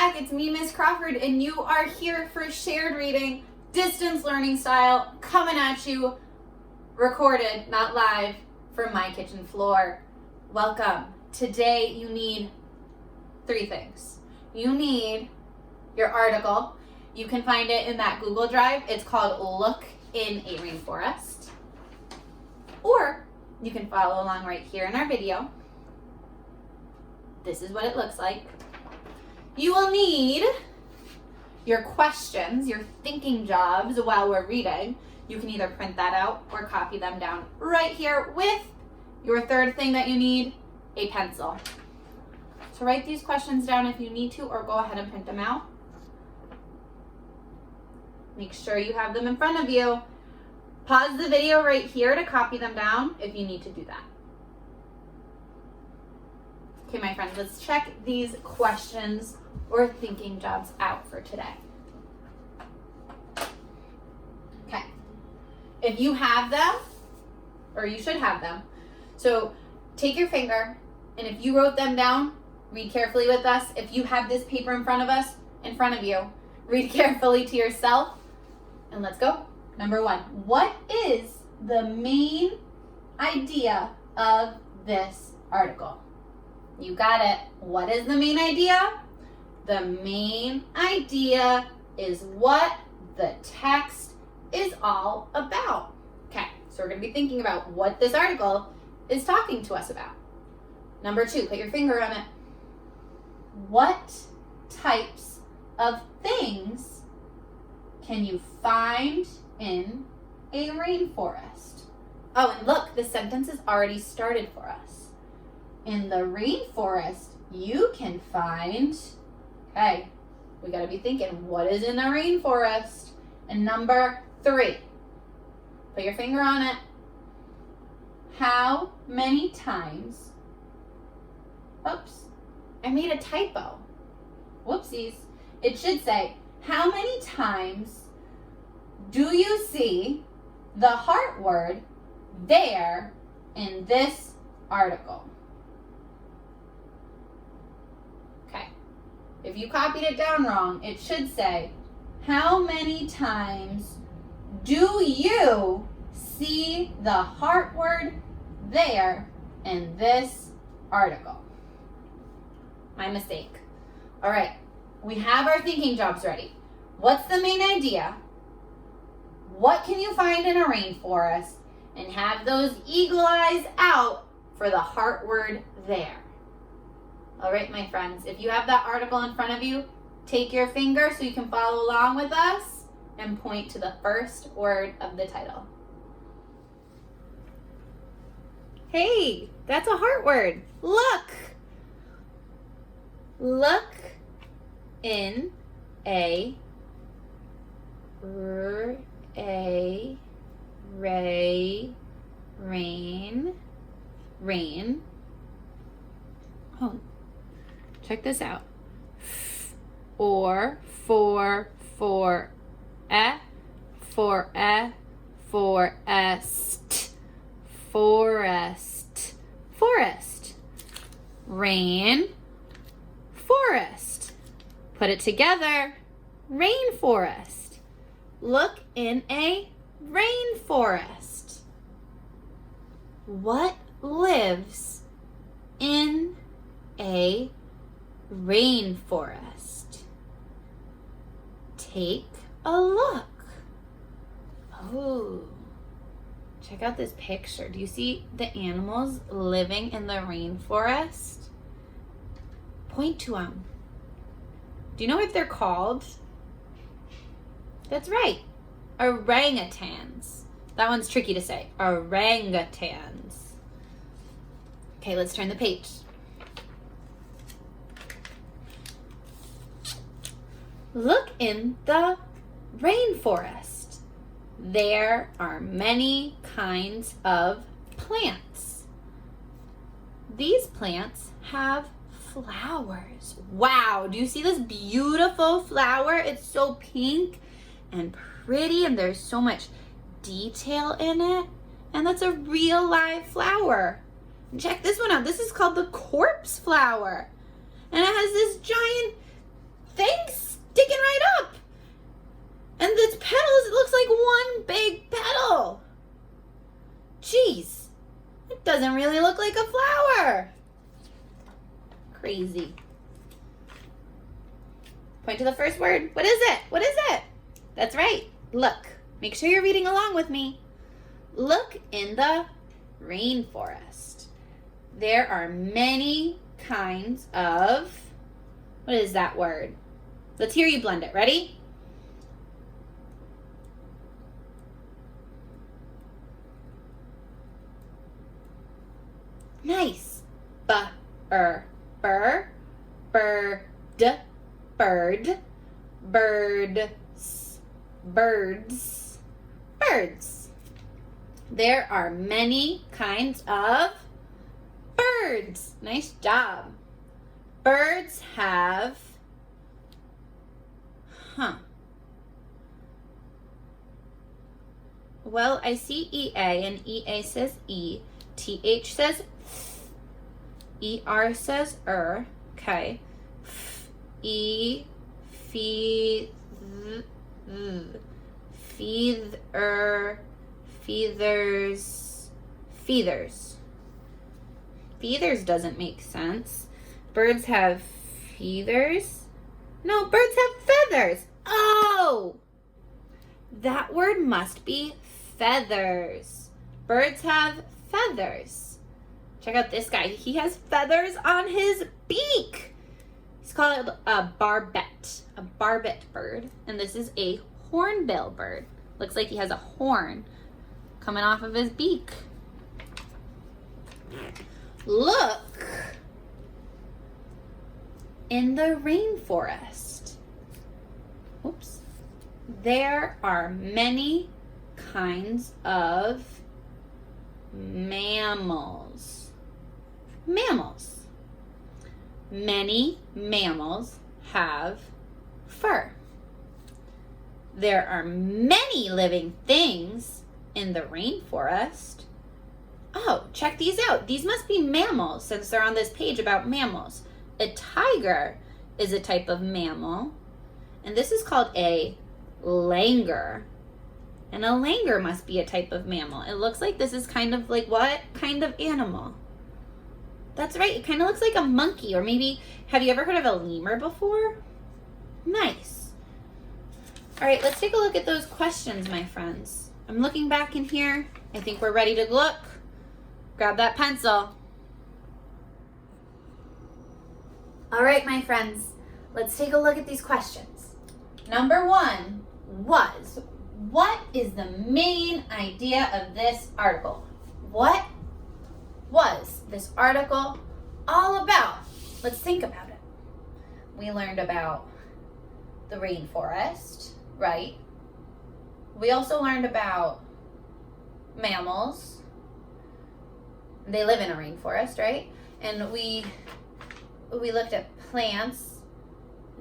back. It's me, Miss Crawford, and you are here for shared reading, distance learning style, coming at you, recorded, not live, from my kitchen floor. Welcome. Today you need 3 things. You need your article. You can find it in that Google Drive. It's called Look in a Rainforest. Or you can follow along right here in our video. This is what it looks like. You will need your questions, your thinking jobs while we're reading. You can either print that out or copy them down right here with your third thing that you need, a pencil. So write these questions down if you need to, or go ahead and print them out. Make sure you have them in front of you. Pause the video right here to copy them down if you need to do that. Okay, my friends, let's check these questions or thinking jobs out for today. Okay, if you have them, or you should have them, so take your finger, and if you wrote them down, read carefully with us. If you have this paper in front of you, read carefully to yourself, and let's go. Number 1, what is the main idea of this article? You got it. What is the main idea? The main idea is what the text is all about. Okay, so we're going to be thinking about what this article is talking to us about. Number 2, put your finger on it. What types of things can you find in a rainforest? Oh, and look, the sentence is already started for us. In the rainforest, you can find, okay, we gotta be thinking, what is in the rainforest? And number 3, put your finger on it. How many times, oops, I made a typo. Whoopsies. It should say, how many times do you see the heart word there in this article? Okay. If you copied it down wrong, it should say, how many times do you see the heart word there in this article? My mistake. All right. We have our thinking jobs ready. What's the main idea? What can you find in a rainforest? And have those eagle eyes out for the heart word there. All right, my friends, if you have that article in front of you, take your finger so you can follow along with us and point to the first word of the title. Hey, that's a heart word. Look. Look in a rain. Oh, check this out. Or forest. Rain, forest. Put it together. Rainforest. Look in a rainforest. What lives in a rainforest? Take a look. Oh, check out this picture. Do you see the animals living in the rainforest? Point to them. Do you know what they're called? That's right, orangutans. That one's tricky to say, orangutans. Okay, let's turn the page. Look in the rainforest. There are many kinds of plants. These plants have flowers. Wow, do you see this beautiful flower? It's so pink and pretty, and there's so much detail in it. And that's a real live flower. Check this one out. This is called the corpse flower. And it has this giant things sticking right up. And its petals, it looks like one big petal. Jeez, it doesn't really look like a flower. Crazy. Point to the first word. What is it? What is it? That's right. Look. Make sure you're reading along with me. Look in the rainforest. There are many kinds of, what is that word? Let's hear you blend it. Ready? Nice. Bird, bird, birds, birds, birds. There are many kinds of birds. Nice job. Birds have, well, I see EA and EA says E. TH says ER says okay. E, feathers, feathers. Feathers doesn't make sense. Birds have feathers? No, birds have feathers. Oh! That word must be feathers. Birds have feathers. Check out this guy. He has feathers on his beak. He's called a barbet bird. And this is a hornbill bird. Looks like he has a horn coming off of his beak. Look in the rainforest. Oops. There are many kinds of mammals. Mammals. Many mammals have fur. There are many living things in the rainforest. Oh, check these out. These must be mammals since they're on this page about mammals. A tiger is a type of mammal, and this is called a langur. And a langur must be a type of mammal. It looks like this is kind of like what kind of animal? That's right, it kind of looks like a monkey, or maybe, have you ever heard of a lemur before? Nice. All right, let's take a look at those questions, my friends. I'm looking back in here. I think we're ready to look. Grab that pencil. All right, my friends, let's take a look at these questions. Number 1 was, what is the main idea of this article? What was this article all about? Let's think about it. We learned about the rainforest, right? We also learned about mammals. They live in a rainforest, right? And we looked at plants.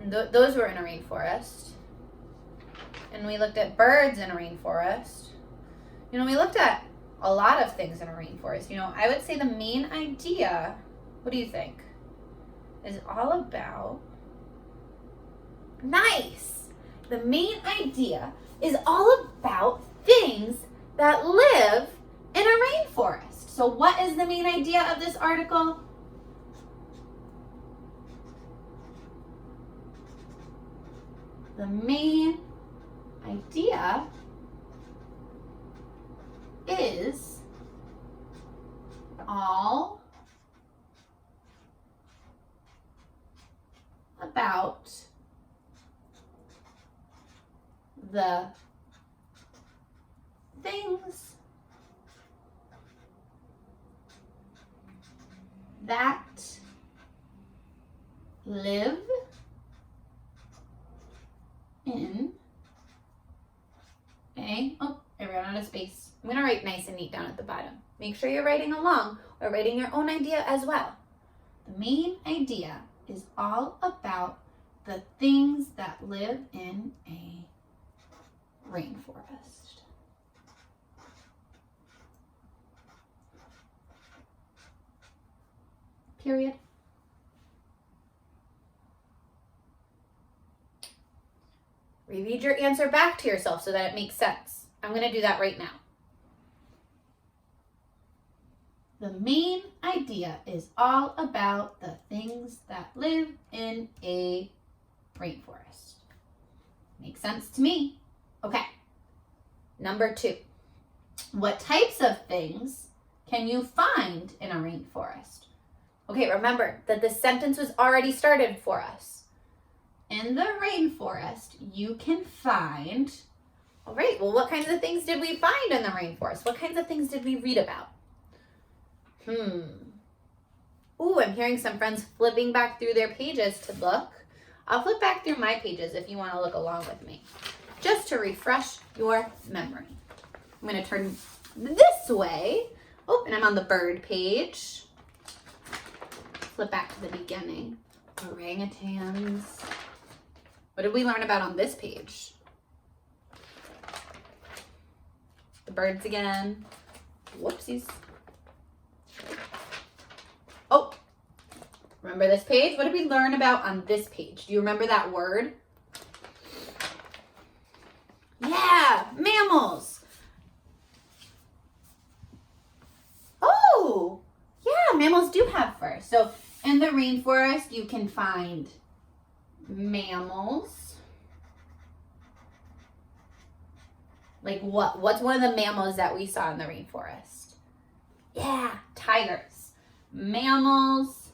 And those were in a rainforest. And we looked at birds in a rainforest. You know, we looked at a lot of things in a rainforest. You know, I would say the main idea, what do you think, is all about, nice. The main idea is all about things that live in a rainforest. So what is the main idea of this article? The main idea is all about the things that live in a, oh, I ran out of space. I'm gonna write nice and neat down at the bottom. Make sure you're writing along or writing your own idea as well. The main idea is all about the things that live in a rainforest. Period. Reread your answer back to yourself so that it makes sense. I'm going to do that right now. The main idea is all about the things that live in a rainforest. Makes sense to me. Okay. Number 2. What types of things can you find in a rainforest? Okay, remember that this sentence was already started for us. In the rainforest, you can find... All right, well, what kinds of things did we find in the rainforest? What kinds of things did we read about? Ooh, I'm hearing some friends flipping back through their pages to look. I'll flip back through my pages if you want to look along with me, just to refresh your memory. I'm going to turn this way. Oh, and I'm on the bird page. Flip back to the beginning. Orangutans. What did we learn about on this page? The birds again. Whoopsies. Oh, remember this page? What did we learn about on this page? Do you remember that word? Yeah, mammals. Oh, yeah, mammals do have fur. So in the rainforest, you can find mammals. Like what? What's one of the mammals that we saw in the rainforest? Yeah, tigers. Mammals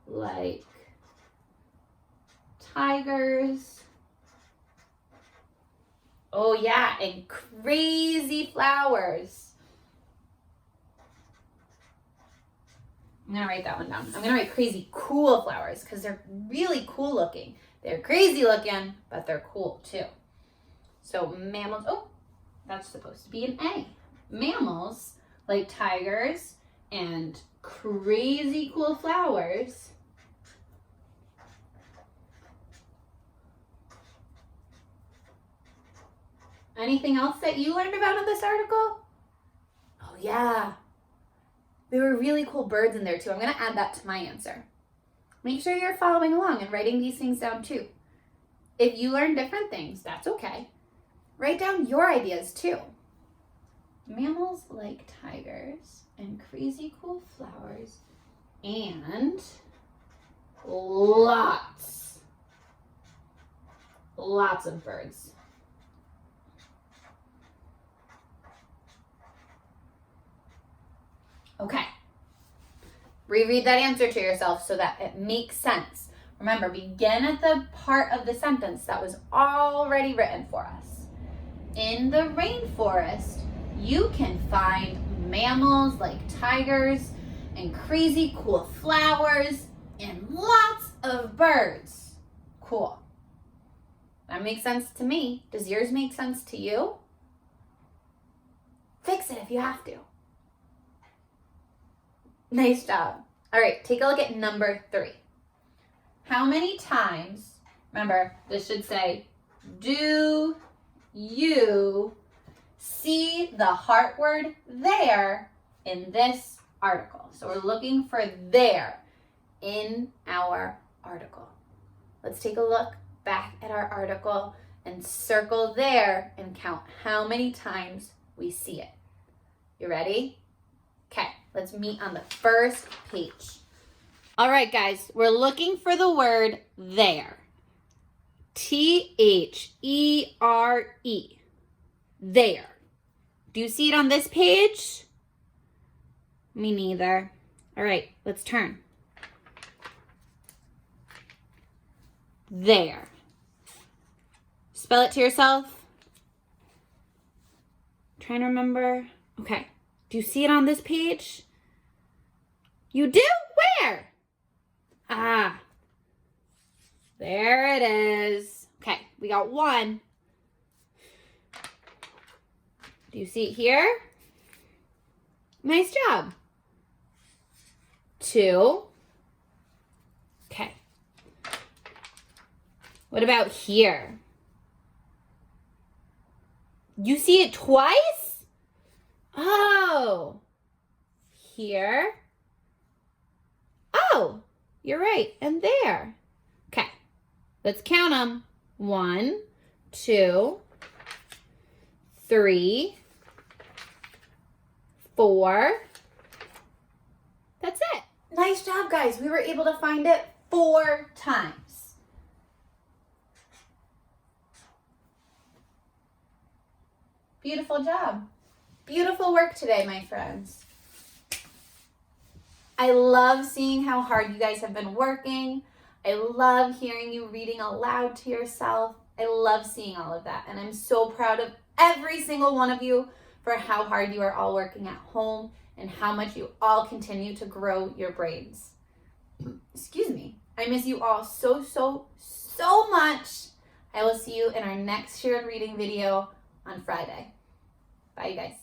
like tigers. Oh yeah, and crazy flowers. I'm gonna write that one down. I'm gonna write crazy cool flowers because they're really cool looking. They're crazy looking, but they're cool too. So mammals, oh, that's supposed to be an A. Mammals like tigers and crazy cool flowers. Anything else that you learned about in this article? Oh yeah, there were really cool birds in there too. I'm gonna add that to my answer. Make sure you're following along and writing these things down too. If you learn different things, that's okay. Write down your ideas too. Mammals like tigers and crazy cool flowers and lots of birds. Okay. Reread that answer to yourself so that it makes sense. Remember, begin at the part of the sentence that was already written for us. In the rainforest, you can find mammals like tigers and crazy cool flowers and lots of birds. Cool. That makes sense to me. Does yours make sense to you? Fix it if you have to. Nice job. All right, take a look at number 3. How many times, remember, this should say, do you see the heart word there in this article? So we're looking for there in our article. Let's take a look back at our article and circle there and count how many times we see it. You ready? Okay, let's meet on the first page. All right, guys, we're looking for the word there. T-H-E-R-E. There. Do you see it on this page? Me neither. All right, let's turn. There. Spell it to yourself. Trying to remember. Okay. Do you see it on this page? You do? Where? Ah. There it is. Okay, we got 1. Do you see it here? Nice job. 2. Okay. What about here? You see it twice? Oh. Here. Oh, you're right. And there. Okay. Let's count them. 1, 2, 3, 4. That's it. Nice job, guys. We were able to find it 4 times. Beautiful job. Beautiful work today, my friends. I love seeing how hard you guys have been working. I love hearing you reading aloud to yourself. I love seeing all of that. And I'm so proud of every single one of you for how hard you are all working at home and how much you all continue to grow your brains. Excuse me. I miss you all so much. I will see you in our next shared reading video on Friday. Bye, you guys.